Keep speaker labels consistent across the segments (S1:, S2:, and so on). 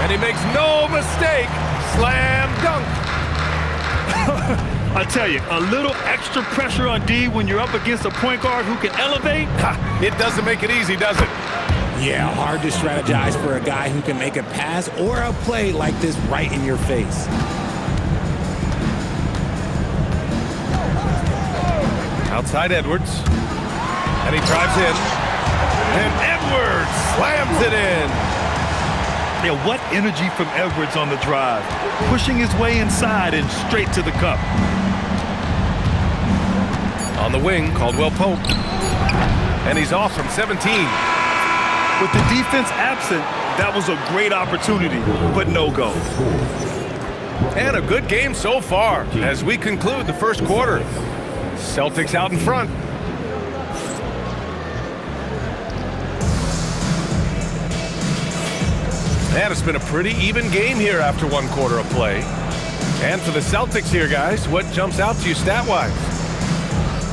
S1: And he makes no mistake. Slam dunk.
S2: I tell you, a little extra pressure on D when you're up against a point guard who can elevate.
S1: It doesn't make it easy, does it?
S3: Yeah, hard to strategize for a guy who can make a pass or a play like this right in your face.
S1: Outside Edwards. And he drives in. And Edwards slams it in.
S2: Yeah, what energy from Edwards on the drive. Pushing his way inside and straight to the cup.
S1: On the wing, Caldwell Pope. And he's off from 17.
S2: With the defense absent, that was a great opportunity, but no go.
S1: And a good game so far as we conclude the first quarter. Celtics out in front. And it's been a pretty even game here after one quarter of play. And for the Celtics here, guys, what jumps out to you stat-wise?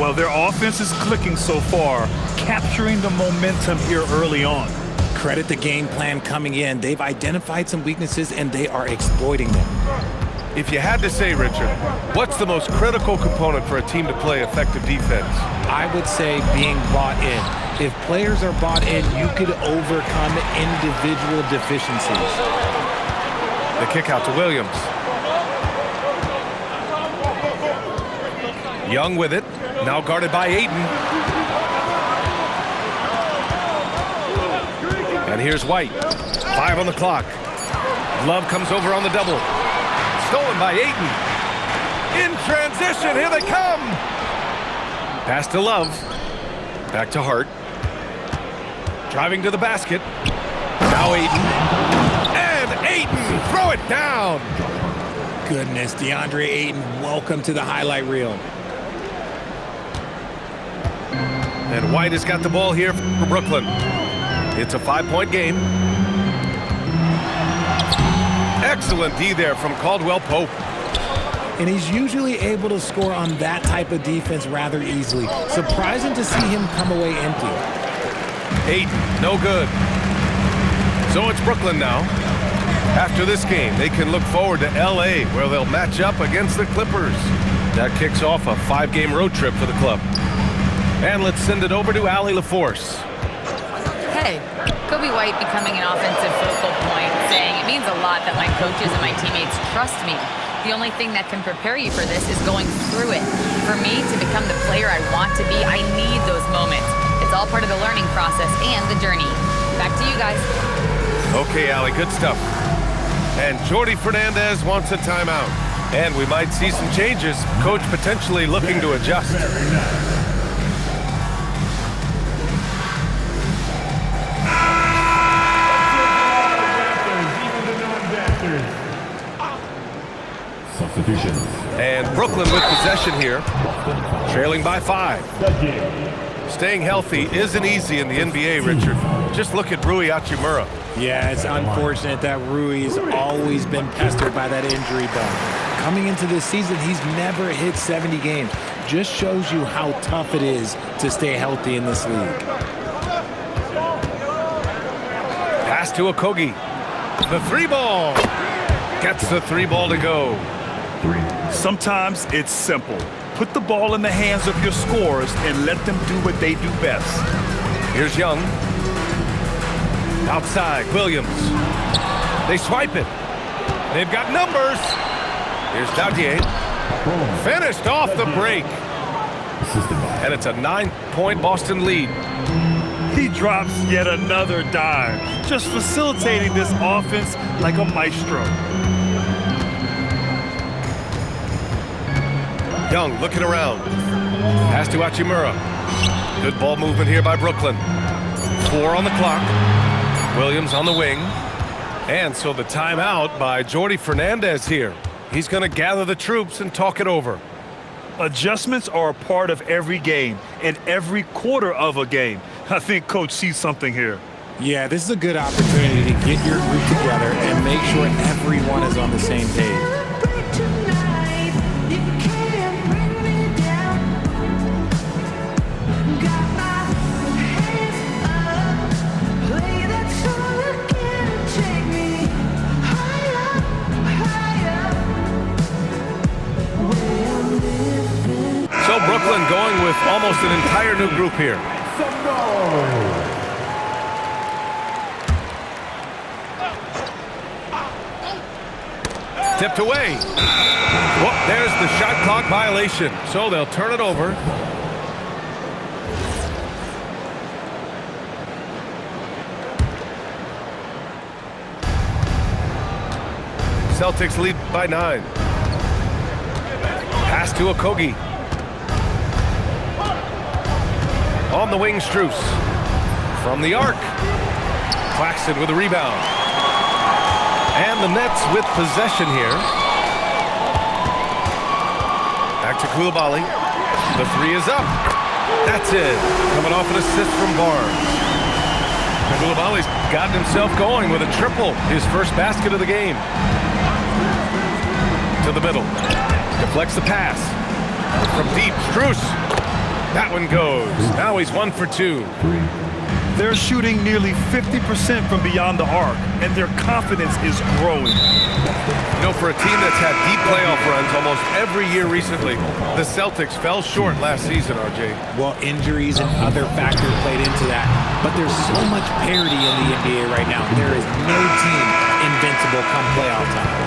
S2: Well, their offense is clicking so far, capturing the momentum here early on.
S3: Credit the game plan coming in. They've identified some weaknesses, and they are exploiting them.
S1: If you had to say, Richard, what's the most critical component for a team to play effective defense?
S3: I would say being bought in. If players are bought in, you could overcome individual deficiencies.
S1: The kick out to Williams. Young with it, now guarded by Ayton. And here's White. 5 on the clock. Love comes over on the double. Stolen by Ayton. In transition, here they come. Pass to Love. Back to Hart. Driving to the basket. Now Ayton. And Ayton, throw it down.
S3: Goodness, DeAndre Ayton, welcome to the highlight reel.
S1: And White has got the ball here for Brooklyn. It's a 5-point game. Excellent D there from Caldwell Pope.
S3: And he's usually able to score on that type of defense rather easily. Surprising to see him come away empty.
S1: 8, no good. So it's Brooklyn now. After this game, they can look forward to LA, where they'll match up against the Clippers. That kicks off a 5-game road trip for the club. And let's send it over to Allie LaForce.
S4: Hey, Kobe White becoming an offensive focal point, saying it means a lot that my coaches and my teammates trust me. The only thing that can prepare you for this is going through it. For me to become the player I want to be, I need those moments. It's all part of the learning process and the journey. Back to you guys.
S1: Okay, Allie, good stuff. And Jordi Fernandez wants a timeout. And we might see some changes. Coach potentially looking to adjust. And Brooklyn with possession here, trailing by 5. Staying healthy isn't easy in the NBA, Richard. Just look at Rui Hachimura.
S3: Yeah, it's unfortunate that Rui has always been pestered by that injury bug. Coming into this season, he's never hit 70 games. Just shows you how tough it is to stay healthy in this league.
S1: Pass to Okogie. The 3-ball. Gets the 3-ball to go.
S2: Sometimes it's simple. Put the ball in the hands of your scorers and let them do what they do best.
S1: Here's Young. Outside, Williams. They swipe it. They've got numbers. Here's Daudier. Finished off the break. And it's a 9-point Boston lead.
S2: He drops yet another dime, just facilitating this offense like a maestro.
S1: Young looking around. Pass to Hachimura. Good ball movement here by Brooklyn. 4 on the clock. Williams on the wing. And so the timeout by Jordi Fernandez here. He's going to gather the troops and talk it over.
S2: Adjustments are a part of every game and every quarter of a game. I think Coach sees something here.
S3: Yeah, this is a good opportunity to get your group together and make sure everyone is on the same page.
S1: Almost an entire new group here. Tipped away. Well, there's the shot clock violation. So they'll turn it over. Celtics lead by 9. Pass to Okogie. On the wing, Strus. From the arc. Claxton with a rebound. And the Nets with possession here. Back to Coulibaly. The 3 is up. That's it. Coming off an assist from Barnes. Coulibaly's gotten himself going with a triple. His first basket of the game. To the middle. Deflects the pass. From deep, Strus. That one goes. Now he's 1 for 2.
S2: They're shooting nearly 50% from beyond the arc, and their confidence is growing.
S1: You know, for a team that's had deep playoff runs almost every year recently, the Celtics fell short last season, RJ.
S3: Well, injuries and other factors played into that. But there's so much parity in the NBA right now. There is no team invincible come playoff time.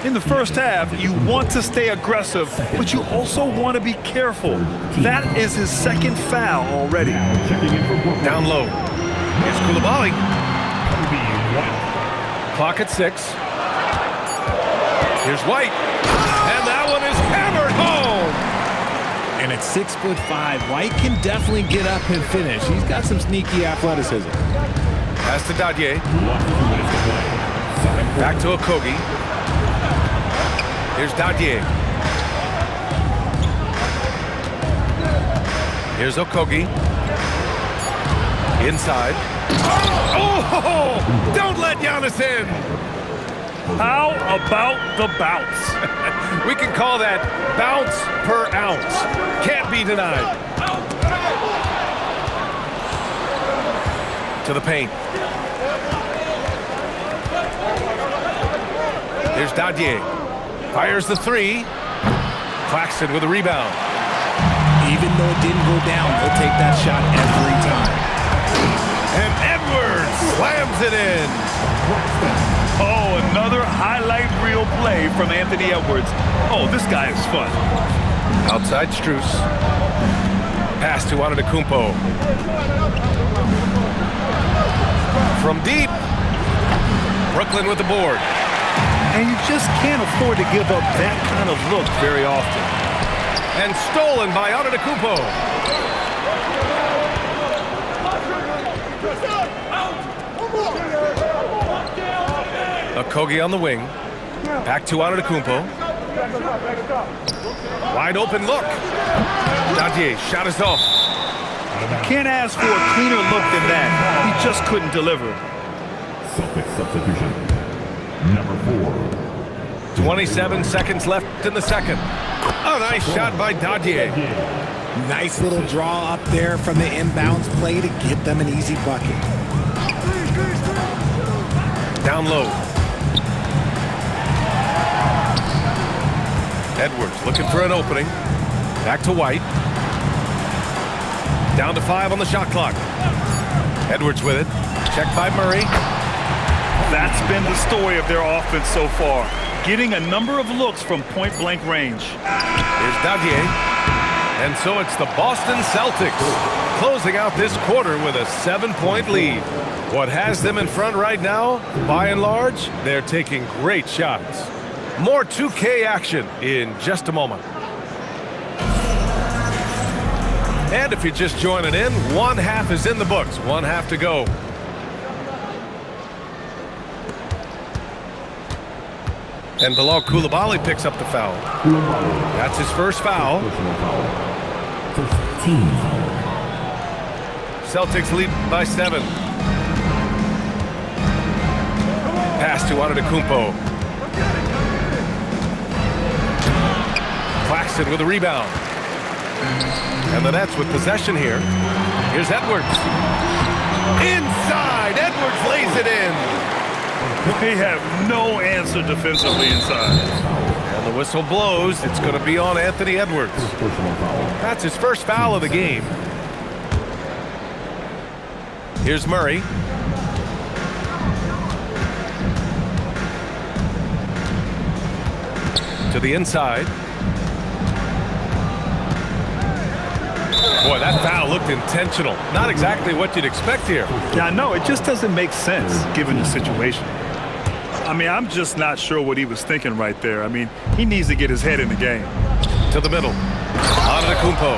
S2: In the first half, you want to stay aggressive, but you also want to be careful. That is his second foul already.
S1: Down low. Here's Coulibaly. Clock at 6. Here's White. And that one is hammered home.
S3: And at 6'5", White can definitely get up and finish. He's got some sneaky athleticism.
S1: Pass to Dadier. Back to Okogie. Here's Dadier. Here's Okogie. Inside. Oh! Don't let Giannis in!
S2: How about the bounce?
S1: We can call that bounce per ounce. Can't be denied. To the paint. Here's Dadier. Fires the 3. Claxton with a rebound.
S3: Even though it didn't go down, he'll take that shot every time.
S1: And Edwards slams it in.
S2: Oh, another highlight reel play from Anthony Edwards. Oh, this guy is fun.
S1: Outside Strus. Pass to Antetokounmpo. From deep. Brooklyn with the board.
S2: And you just can't afford to give up that kind of look very often.
S1: And stolen by Antetokounmpo. Okogie on the wing. Back to Antetokounmpo. Wide open look. Dadier, shot is off.
S2: Can't ask for a cleaner look than that. He just couldn't deliver.
S5: Celtics substitution. Number 4.
S1: 27 seconds left in the second. A nice shot by Dadier.
S3: Nice little draw up there from the inbounds play to get them an easy bucket.
S1: Down low. Edwards looking for an opening. Back to White. Down to 5 on the shot clock. Edwards with it. Checked by Murray.
S2: That's been the story of their offense so far. Getting a number of looks from point-blank range.
S1: Here's Dadier. And so it's the Boston Celtics closing out this quarter with a 7-point lead. What has them in front right now, by and large, they're taking great shots. More 2K action in just a moment. And if you're just joining in, one half is in the books, one half to go. And Bilal Coulibaly picks up the foul. That's his first foul.
S5: First team.
S1: Celtics lead by 7. Pass to Antetokounmpo. Claxton with a rebound. And the Nets with possession here. Here's Edwards. Inside, Edwards lays it in.
S2: They have no answer defensively inside.
S1: And the whistle blows. It's going to be on Anthony Edwards.
S5: Personal foul.
S1: That's his first foul of the game. Here's Murray. To the inside. Boy, that foul looked intentional. Not exactly what you'd expect here.
S2: Yeah, I know. It just doesn't make sense given the situation. I mean, I'm just not sure what he was thinking right there. I mean, he needs to get his head in the game.
S1: To the middle. Antetokounmpo.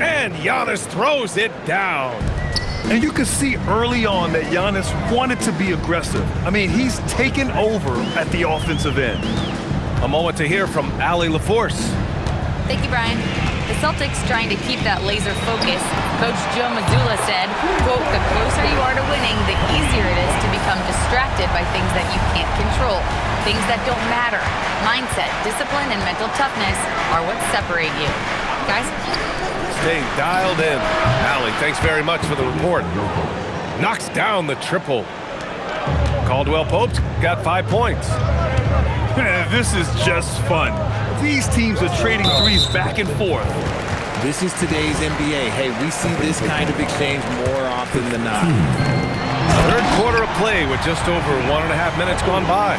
S1: And Giannis throws it down.
S2: And you could see early on that Giannis wanted to be aggressive. I mean, he's taken over at the offensive end.
S1: A moment to hear from Allie LaForce.
S4: Thank you, Brian. The Celtics trying to keep that laser focus. Coach Joe Mazzulla said, quote, the closer you are to winning, the easier it is to become distracted by things that you can't control, things that don't matter. Mindset, discipline, and mental toughness are what separate you. Guys?
S1: Staying dialed in. Allie, thanks very much for the report. Knocks down the triple. Caldwell Pope's got 5 points.
S2: This is just fun. These teams are trading threes back and forth.
S3: This is today's NBA. Hey, we see this kind of exchange more often than not.
S1: Third quarter of play with just over 1.5 minutes gone by.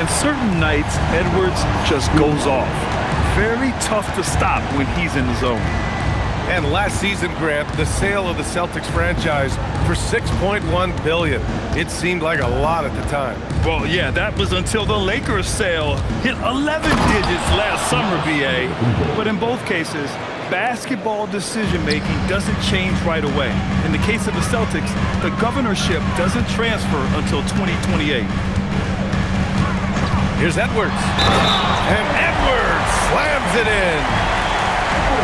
S2: And certain nights, Edwards just goes off. Very tough to stop when he's in the zone.
S1: And last season, Grant, the sale of the Celtics franchise for $6.1 billion. It seemed like a lot at the time.
S2: Well, yeah, that was until the Lakers sale hit 11 digits last summer, BA. But in both cases, basketball decision-making doesn't change right away. In the case of the Celtics, the governorship doesn't transfer until 2028.
S1: Here's Edwards. And Edwards slams it in.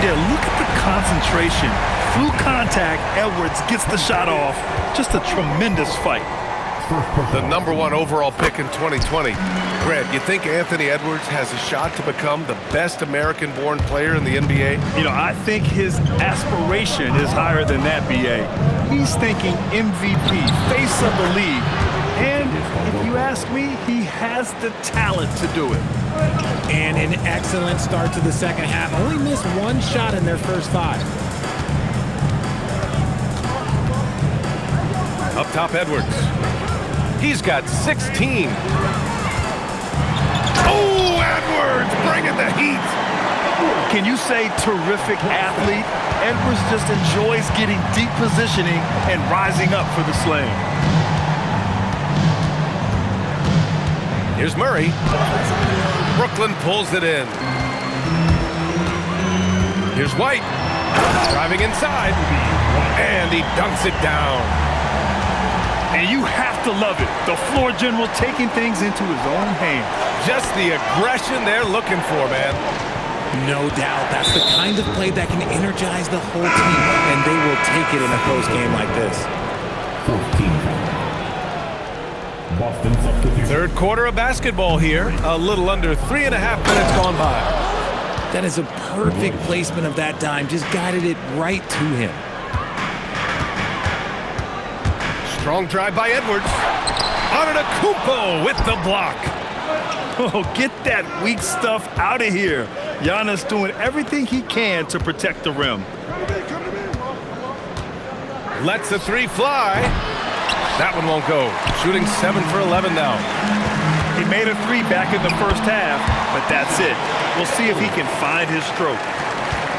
S2: Yeah, look at the concentration. Through contact, Edwards gets the shot off. Just a tremendous fight.
S1: The #1 overall pick in 2020. Grant, you think Anthony Edwards has a shot to become the best American-born player in the NBA?
S2: You know, I think his aspiration is higher than that, BA. He's thinking MVP, face of the league. And if you ask me, he has the talent to do it.
S3: And an excellent start to the second half. Only missed one shot in their first 5.
S1: Up top, Edwards. He's got 16. Oh, Edwards bringing the heat.
S2: Can you say terrific athlete? Edwards just enjoys getting deep positioning and rising up for the slam.
S1: Here's Murray. Brooklyn pulls it in. Here's White. Driving inside. And he dunks it down.
S2: And you have to love it. The floor general taking things into his own hands.
S1: Just the aggression they're looking for, man.
S3: No doubt. That's the kind of play that can energize the whole team, and they will take it in a close game like this.
S5: 14 foul. Boston substitution.
S1: Third quarter of basketball here. A little under 3.5 minutes gone by.
S3: That is a perfect placement of that dime. Just guided it right to him.
S1: Strong drive by Edwards. Antetokounmpo with the block.
S2: Oh, get that weak stuff out of here. Giannis doing everything he can to protect the rim.
S1: Lets the 3 fly. That one won't go. Shooting 7 for 11 now.
S2: He made a 3 back in the first half, but that's it. We'll see if he can find his stroke.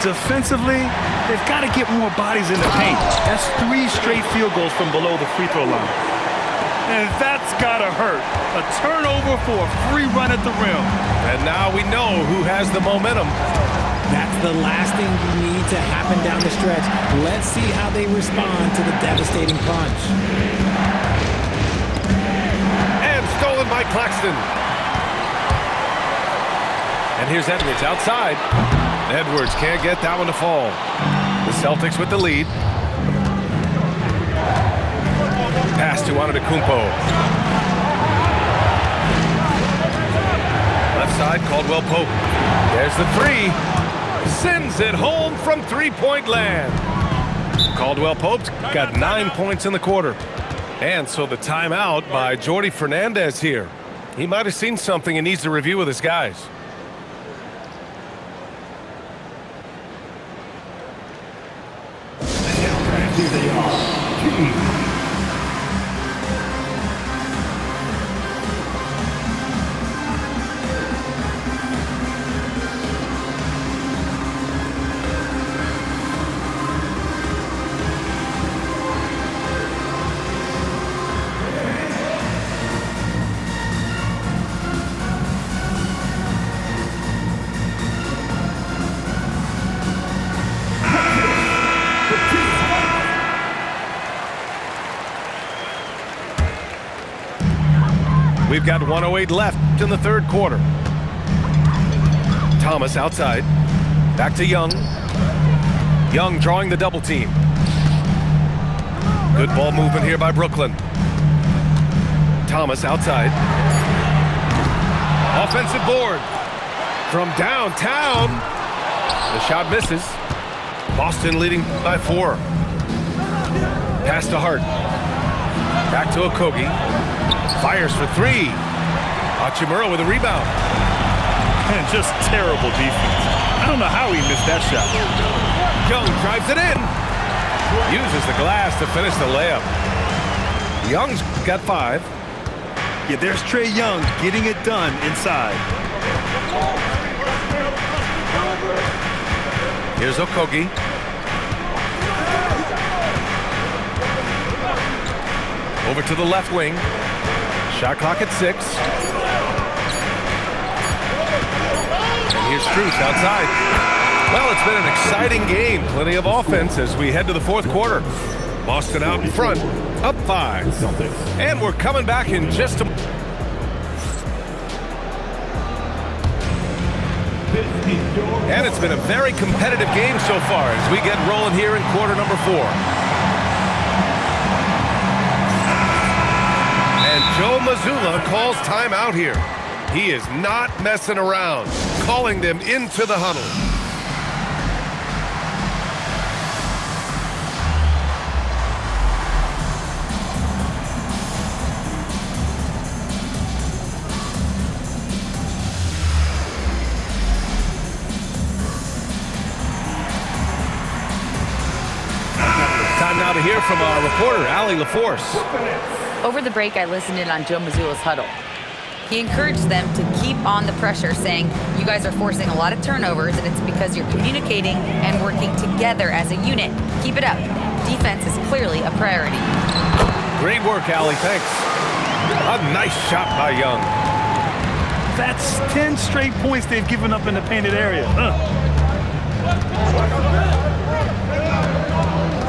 S2: Defensively, they've got to get more bodies in the paint. That's 3 straight field goals from below the free throw line. And that's got to hurt. A turnover for a free run at the rim.
S1: And now we know who has the momentum.
S3: That's the last thing you need to happen down the stretch. Let's see how they respond to the devastating punch.
S1: And stolen by Claxton. And here's Edwards outside. Edwards can't get that one to fall. The Celtics with the lead. Pass to Antetokounmpo. Left side, Caldwell Pope. There's the 3. Sends it home from three-point land. Caldwell Pope's got 9 points in the quarter. And so the timeout by Jordi Fernandez here. He might have seen something and needs to review with his guys.
S5: Here they are.
S1: We've got 1:08 left in the third quarter. Thomas outside. Back to Young. Young drawing the double team. Good ball movement here by Brooklyn. Thomas outside. Offensive board. From downtown. The shot misses. Boston leading by 4. Pass to Hart. Back to Okogie. Fires for 3. Hachimura with a rebound.
S2: And just terrible defense. I don't know how he missed that shot.
S1: Young drives it in. Uses the glass to finish the layup. Young's got 5.
S2: Yeah, there's Trae Young getting it done inside.
S1: Here's Okogie. Over to the left wing. Shot clock at 6. And here's Strus outside. Well, it's been an exciting game. Plenty of offense as we head to the fourth quarter. Boston out in front, up 5.
S5: Celtics.
S1: And we're coming back in just a... And it's been a very competitive game so far as we get rolling here in quarter number 4. And Joe Mazzulla calls timeout here. He is not messing around, calling them into the huddle. Time now to hear from our reporter, Allie LaForce.
S4: Over the break, I listened in on Joe Mazzulla's huddle. He encouraged them to keep on the pressure, saying, you guys are forcing a lot of turnovers, and it's because you're communicating and working together as a unit. Keep it up. Defense is clearly a priority.
S1: Great work, Allie. Thanks. A nice shot by Young.
S2: That's 10 straight points they've given up in the painted area.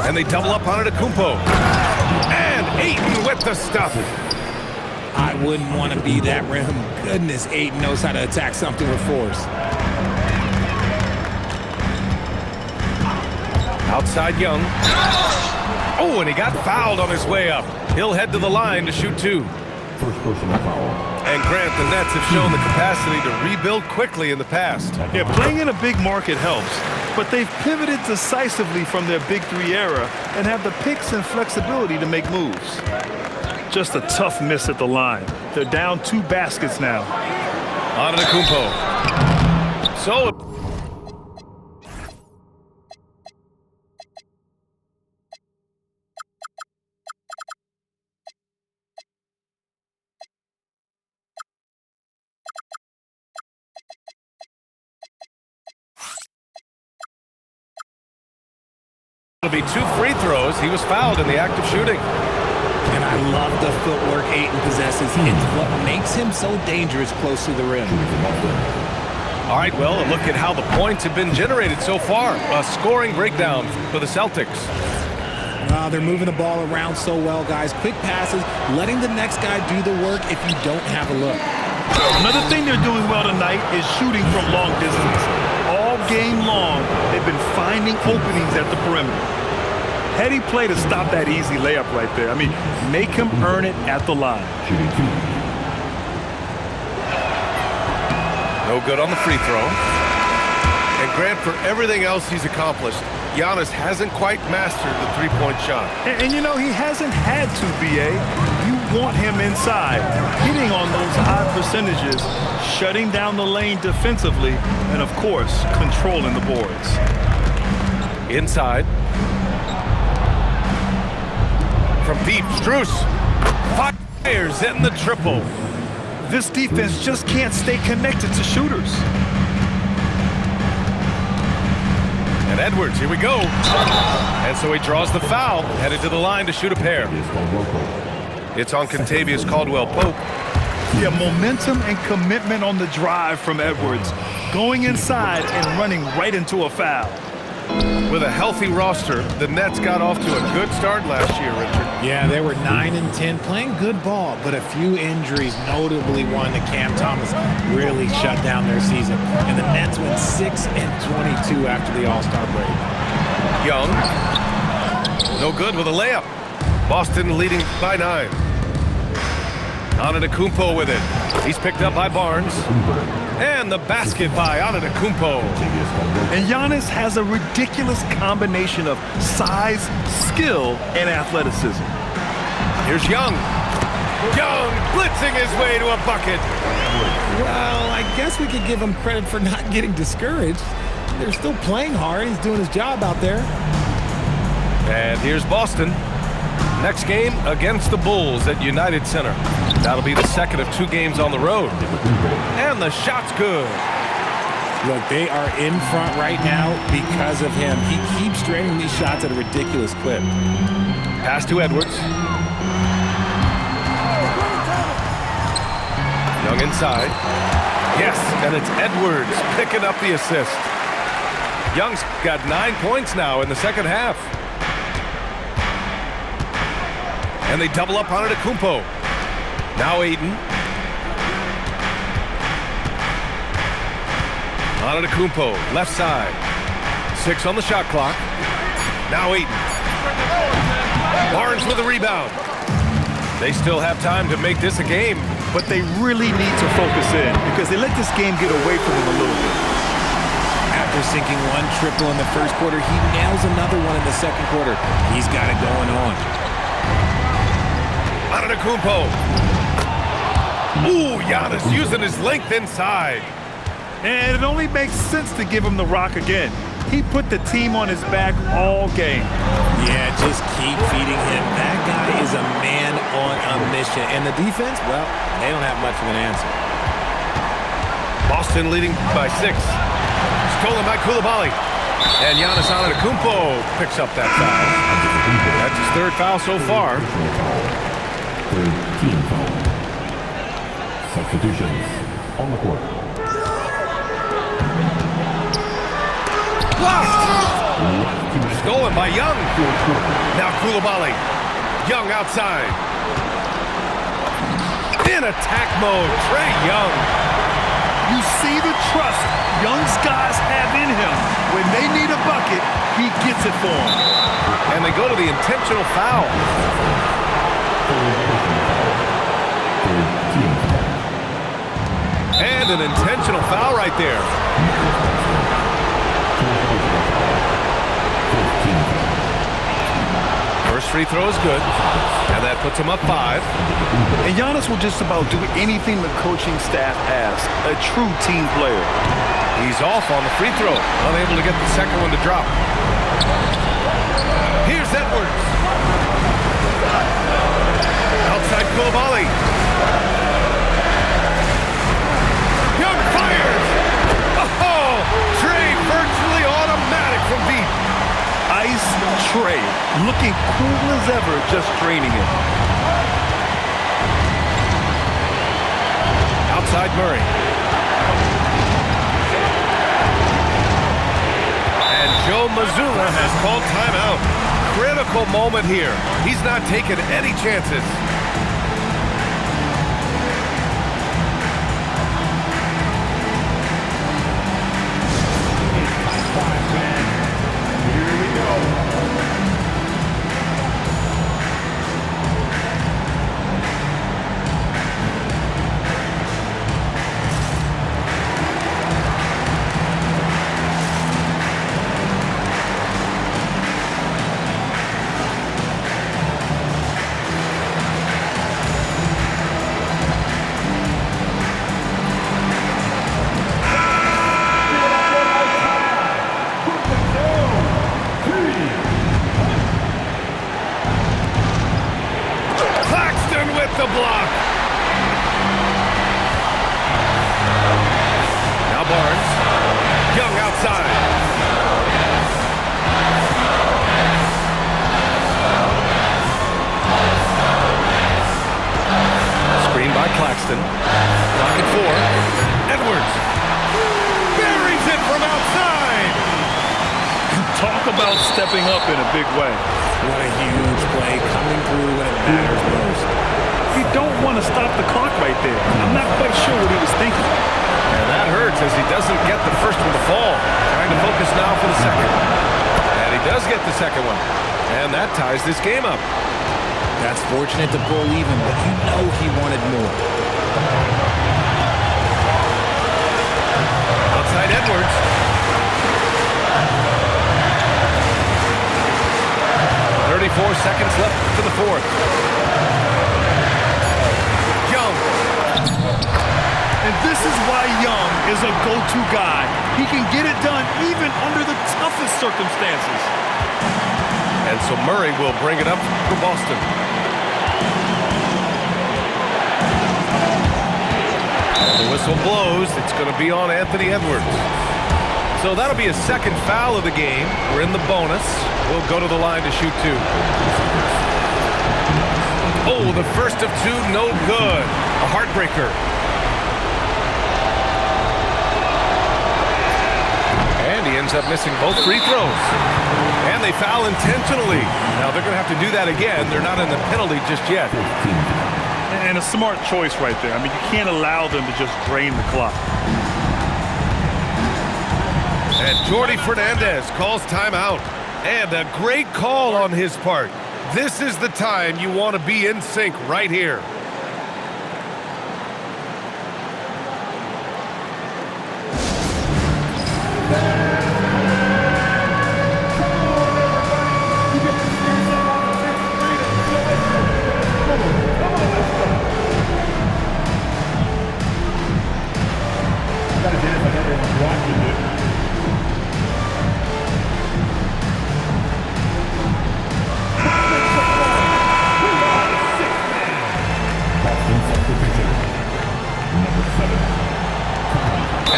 S1: And they double up on it, Kumpo. And Ayton with the stuff.
S3: I wouldn't want to be that rim. Goodness, Ayton knows how to attack something with force.
S1: Outside Young. Oh, and he got fouled on his way up. He'll head to the line to shoot 2.
S5: First personal foul.
S1: And Grant, the Nets have shown the capacity to rebuild quickly in the past.
S2: Yeah, playing in a big market helps, but they've pivoted decisively from their Big 3 era and have the picks and flexibility to make moves. Just a tough miss at the line. They're down 2 baskets now.
S1: Antetokounmpo. So... It'll be 2 free throws. He was fouled in the act of shooting.
S3: And I love the footwork Ayton possesses. It's what makes him so dangerous close to the rim.
S1: All right, well, a look at how the points have been generated so far. A scoring breakdown for the Celtics.
S3: They're moving the ball around so well, guys. Quick passes, letting the next guy do the work if you don't have a look.
S2: Another thing they're doing well tonight is shooting from long distance. All game long, they've been finding openings at the perimeter. Heady play to stop that easy layup right there. I mean, make him earn it at the line.
S5: Shooting 2.
S1: No good on the free throw. And Grant, for everything else he's accomplished, Giannis hasn't quite mastered the three-point shot.
S2: And you know, he hasn't had to, B.A. You want him inside, hitting on those high percentages, shutting down the lane defensively, and of course, controlling the boards.
S1: Inside. From deep, Strus fires in the triple.
S2: This defense just can't stay connected to shooters.
S1: And Edwards, here we go. And so he draws the foul, headed to the line to shoot a pair. It's on Kentavious Caldwell-Pope.
S2: Yeah, momentum and commitment on the drive from Edwards, going inside and running right into a foul.
S1: With a healthy roster, the Nets got off to a good start last year, Richard.
S3: Yeah, they were 9-10, playing good ball, but a few injuries, notably one to Cam Thomas, really shut down their season. And the Nets went 6-22 after the All-Star break.
S1: Young, no good with a layup. Boston leading by 9. Antetokounmpo with it. He's picked up by Barnes. And the basket by Antetokounmpo.
S2: And Giannis has a ridiculous combination of size, skill, and athleticism.
S1: Here's Young. Young blitzing his way to a bucket.
S3: Well, I guess we could give him credit for not getting discouraged. They're still playing hard. He's doing his job out there.
S1: And here's Boston. Next game against the Bulls at United Center. That'll be the second of 2 games on the road. And the shot's good.
S3: Look, they are in front right now because of him. He keeps draining these shots at a ridiculous clip.
S1: Pass to Edwards. Young inside. Yes, and it's Edwards picking up the assist. Young's got 9 points now in the second half. And they double up on Antetokounmpo. Now Ayton. Antetokounmpo, left side. 6 on the shot clock. Now Ayton. Barnes with a rebound. They still have time to make this a game.
S2: But they really need to focus in because they let this game get away from them a little bit.
S3: After sinking 1 triple in the first quarter, he nails another one in the second quarter. He's got it going on.
S1: Antetokounmpo. Ooh, Giannis using his length inside.
S2: And it only makes sense to give him the rock again. He put the team on his back all game.
S3: Yeah, just keep feeding him. That guy is a man on a mission. And the defense, well, they don't have much of an answer.
S1: Boston leading by 6. Stolen by Coulibaly. And Giannis Antetokounmpo picks up that foul. That's his 3rd foul so far.
S5: 3rd team foul. Substitutions on the court.
S1: Blocked. Stolen by Young. Now Coulibaly. Young outside. In attack mode, Trae Young.
S2: You see the trust Young's guys have in him. When they need a bucket, he gets it for them.
S1: And they go to the intentional foul. And an intentional foul right there. First free throw is good, and that puts him up 5.
S2: And Giannis will just about do anything the coaching staff asks. A true team player.
S1: He's off on the free throw, unable to get the second one to drop. Here's Edwards. Outside Coulibaly. Young fires. Oh, Trae virtually automatic from deep.
S2: Ice Trae, looking cool as ever, just draining it.
S1: Outside Murray. And Joe Mazzulla has called timeout. Critical moment here. He's not taking any chances. Young outside. Screen by Claxton. Pocket 4. Edwards. Buries it from outside.
S2: Talk about stepping up in a big way.
S3: What a huge play coming through when it matters most.
S2: You don't want to stop the clock right there. I'm not quite sure what he was thinking.
S1: And that hurts as he doesn't get the first one to fall. Trying to focus now for the second. And he does get the second one. And that ties this game up.
S3: That's fortunate to pull even, but you know he wanted more.
S1: Outside Edwards. Seconds left to the fourth. Young.
S2: And this is why Young is a go-to guy. He can get it done even under the toughest circumstances.
S1: And so Murray will bring it up for Boston. And the whistle blows. It's going to be on Anthony Edwards. So that'll be a second foul of the game. We're in the bonus. We'll go to the line to shoot two. Oh, the first of two, no good. A heartbreaker. And he ends up missing both free throws. And they foul intentionally. Now they're going to have to do that again. They're not in the penalty just yet.
S2: And a smart choice right there. I mean, you can't allow them to just drain the clock.
S1: And Jordi Fernandez calls timeout. And a great call on his part. This is the time you want to be in sync right here.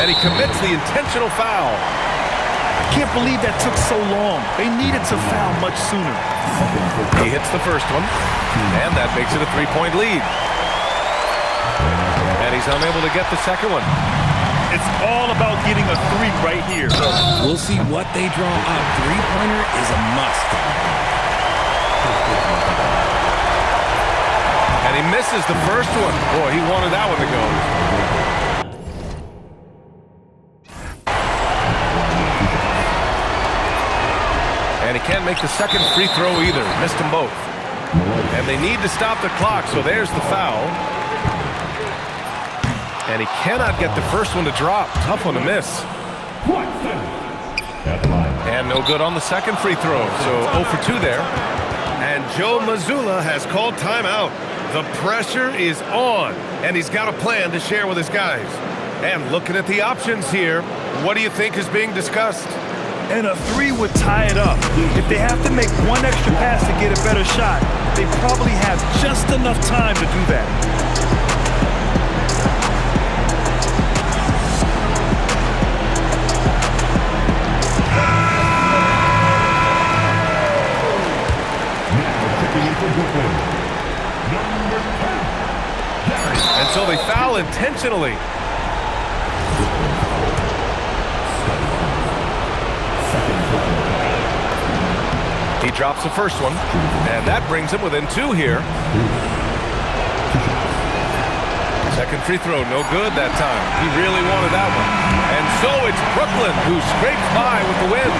S1: And he commits the intentional foul.
S2: I can't believe that took so long. They needed to foul much sooner.
S1: He hits the first one, and that makes it a three-point lead. And he's unable to get the second one.
S2: It's all about getting a three right here.
S3: We'll see what they draw up. Three-pointer is a must.
S1: And he misses the first one. Boy, he wanted that one to go. And he can't make the second free throw either. Missed them both. And they need to stop the clock, so there's the foul. And he cannot get the first one to drop. Tough one to miss. And no good on the second free throw, so 0 for 2 there. And Joe Mazzulla has called timeout. The pressure is on, and he's got a plan to share with his guys. And looking at the options here, what do you think is being discussed?
S2: And a three would tie it up. If they have to make one extra pass to get a better shot, they probably have just enough time to do that.
S1: And so they foul intentionally. He drops the first one, and that brings him within 2 here. Second free throw, no good that time. He really wanted that one. And so it's Brooklyn who scrapes by with the win.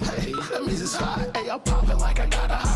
S6: Hey, that means it's hot. Hey, I'm popping like I got a hot